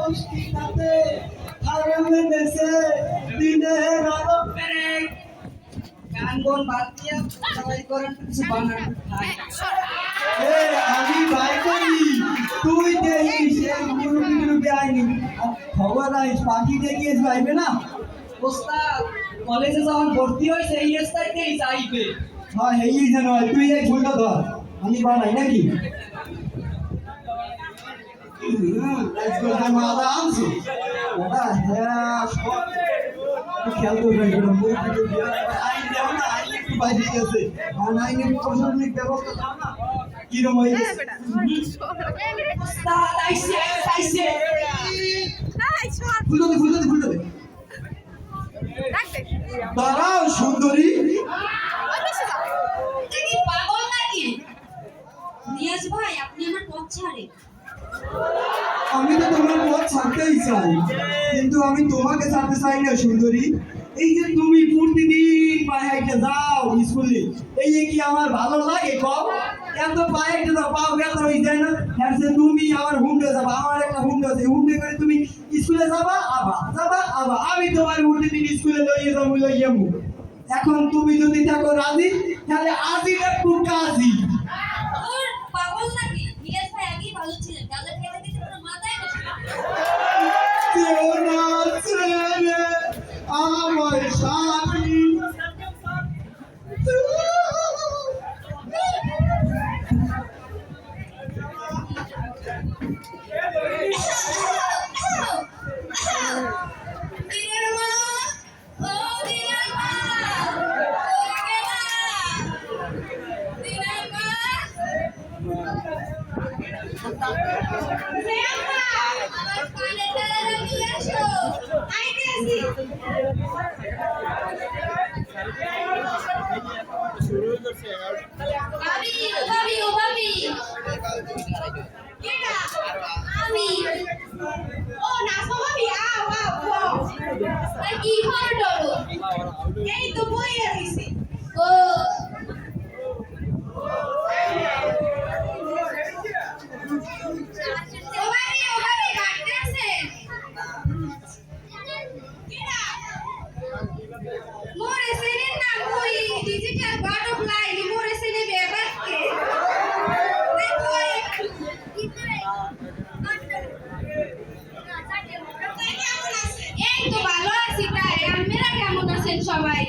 মুশকিলাতে হারামে দেশে দিনের আলো পেরে গান গান বাদ দিয়ে সবাই করেন কিছু বানান খাই আমি ভাই করি তুই দেখিস এই মুরুবি আইনি খবর আইস পাখি দেখিস ভাইবে না ওস্তাদ কলেজে যখন ভর্তি হয়েছে এই স্টাইলতেই যাইবে হ্যাঁ এই যেন তুই এই ফুলটা ধর আমি বানাই নাকি let's go have my answer ওটা হ্যাঁ খেয়াল করবে এগুলো মুরুবি দিয়ে আইন দেও না আইন একটু বাইরে গেছে আর আইনের প্রশাসনিক ব্যবস্থা দাও না কিরম হয়ে গেছে ওস্তাদ আইছে ফুলটা দে দাঁড়াও সুন্দরী পাগল নাকি নিয়াজ ভাই আপনি আমার পথ ছাড়ে আমি তো তোমার পথ ছাড়তেই চাই কিন্তু আমি তোমাকে ছাড়তে চাই না সুন্দরী এই যে তুমি প্রতিদিন পায়ে হেঁটে যাও স্কুলে এই যে কি আমার ভালো লাগে কও এত পায়ে হেঁটে যাও পাও ব্যথা হয়ে যায় না হ্যাঁ তুমি আমার হুন্ডে যাবা আমার একটা হুন্ডে আছে হুন্ডে করে তুমি স্কুলে যাবা আবার আমি তোমার প্রতিদিন স্কুলে লইয়ে যাবো এখন তুমি যদি থাকো রাজি তাহলে আজি একটু কাজী ওর পাগল নাকি নিয়াজ ভাই আগেই ভালো ছিলেন গালে খেতে খেতে পুরো মাথায় বসে আমার সাথী দিনের মা ও দিনের মা দিনের মা আমার কানে তারা লাগিয়ে আসো আইতেছি ভাবি কেডা আমি ও নাসো ভাবি আও আর কি হল ডলো এই তো বই আইছে ও ভাবি ডাকতেছে কেডা মোরে সেনের না কই ডিজিটাল বাটারফ্লাই মোরে সেনে বেবাকে এই তো ভালো আছি তাই আপনারা কেমন আছেন সবাই